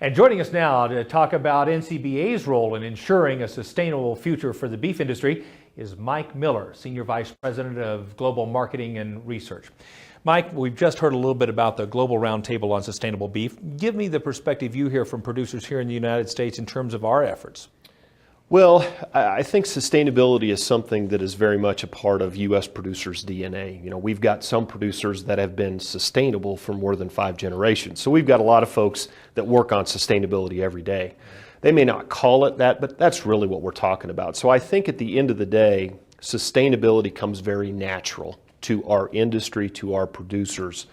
And joining us now to talk about NCBA's role in ensuring a sustainable future for the beef industry is Mike Miller, Senior Vice President of Global Marketing and Research. Mike, we've just heard a little bit about the Global Roundtable on Sustainable Beef. Give me the perspective you hear from producers here in the United States in terms of our efforts. Well, I think sustainability is something that is very much a part of U.S. producers' DNA. You know, we've got some producers that have been sustainable for more than 5 generations. So we've got a lot of folks that work on sustainability every day. They may not call it that, but that's really what we're talking about. So I think at the end of the day, sustainability comes very natural to our industry, to our producers.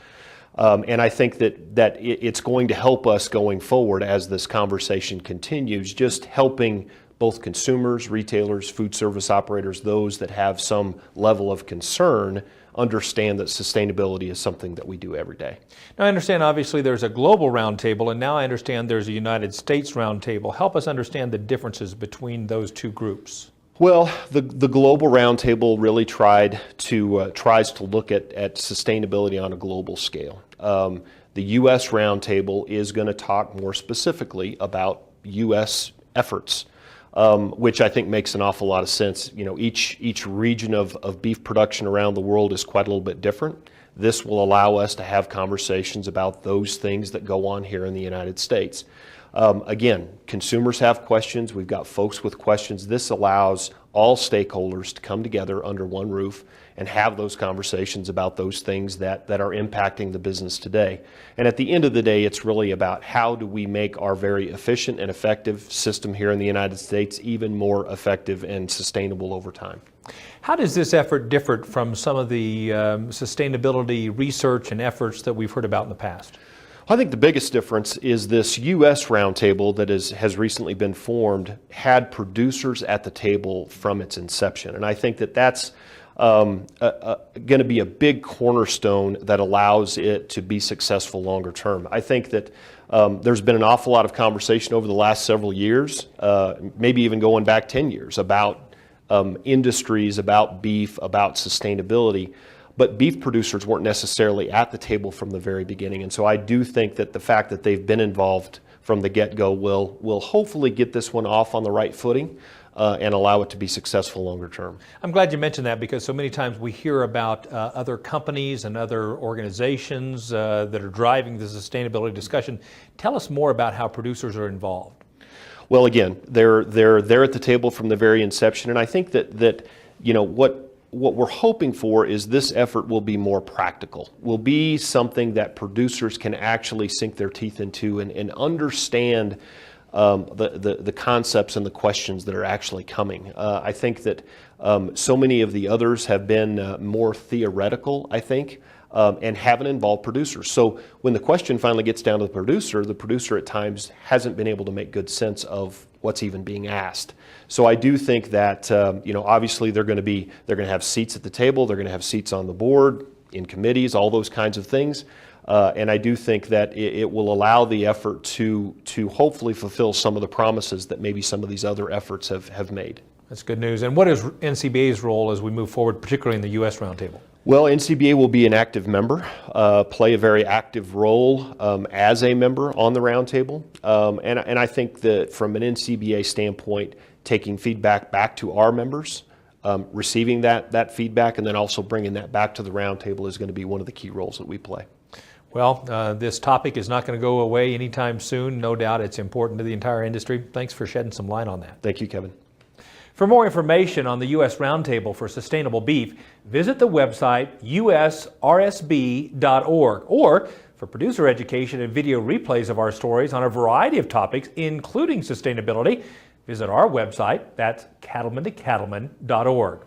And I think that it's going to help us going forward as this conversation continues, just helping both consumers, retailers, food service operators, those that have some level of concern, understand that sustainability is something that we do every day. Now I understand obviously there's a global roundtable, and now I understand there's a United States roundtable. Help us understand the differences between those two groups. Well, the global roundtable really tries to look at sustainability on a global scale. The U.S. roundtable is going to talk more specifically about U.S. efforts. Which I think makes an awful lot of sense. You know, each region of beef production around the world is quite a little bit different. This will allow us to have conversations about those things that go on here in the United States. Again, consumers have questions. We've got folks with questions. This allows all stakeholders to come together under one roof and have those conversations about those things that are impacting the business today. And at the end of the day, it's really about how do we make our very efficient and effective system here in the United States even more effective and sustainable over time. How does this effort differ from some of the sustainability research and efforts that we've heard about in the past? I think the biggest difference is this U.S. roundtable that has recently been formed had producers at the table from its inception. And I think that's going to be a big cornerstone that allows it to be successful longer term. I think that there's been an awful lot of conversation over the last several years, maybe even going back 10 years, about industries, about beef, about sustainability. But beef producers weren't necessarily at the table from the very beginning. And so I do think that the fact that they've been involved from the get-go will hopefully get this one off on the right footing and allow it to be successful longer term. I'm glad you mentioned that, because so many times we hear about other companies and other organizations that are driving the sustainability discussion. Tell us more about how producers are involved. Well, again, they're at the table from the very inception, and I think that you know what we're hoping for is this effort will be more practical, will be something that producers can actually sink their teeth into and understand the concepts and the questions that are actually coming. I think that so many of the others have been more theoretical, I think, and haven't involved producers. So when the question finally gets down to the producer at times hasn't been able to make good sense of what's even being asked. So I do think that you know, obviously they're going to have seats at the table, they're going to have seats on the board, in committees, all those kinds of things. And I do think that it will allow the effort to hopefully fulfill some of the promises that maybe some of these other efforts have made. That's good news. And what is NCBA's role as we move forward, particularly in the U.S. roundtable? Well, NCBA will be an active member, play a very active role as a member on the roundtable. And I think that from an NCBA standpoint, taking feedback back to our members, receiving that feedback, and then also bringing that back to the roundtable is going to be one of the key roles that we play. Well, this topic is not going to go away anytime soon. No doubt it's important to the entire industry. Thanks for shedding some light on that. Thank you, Kevin. For more information on the U.S. Roundtable for Sustainable Beef, visit the website usrsb.org. Or for producer education and video replays of our stories on a variety of topics, including sustainability, visit our website. That's cattlemantocattleman.org.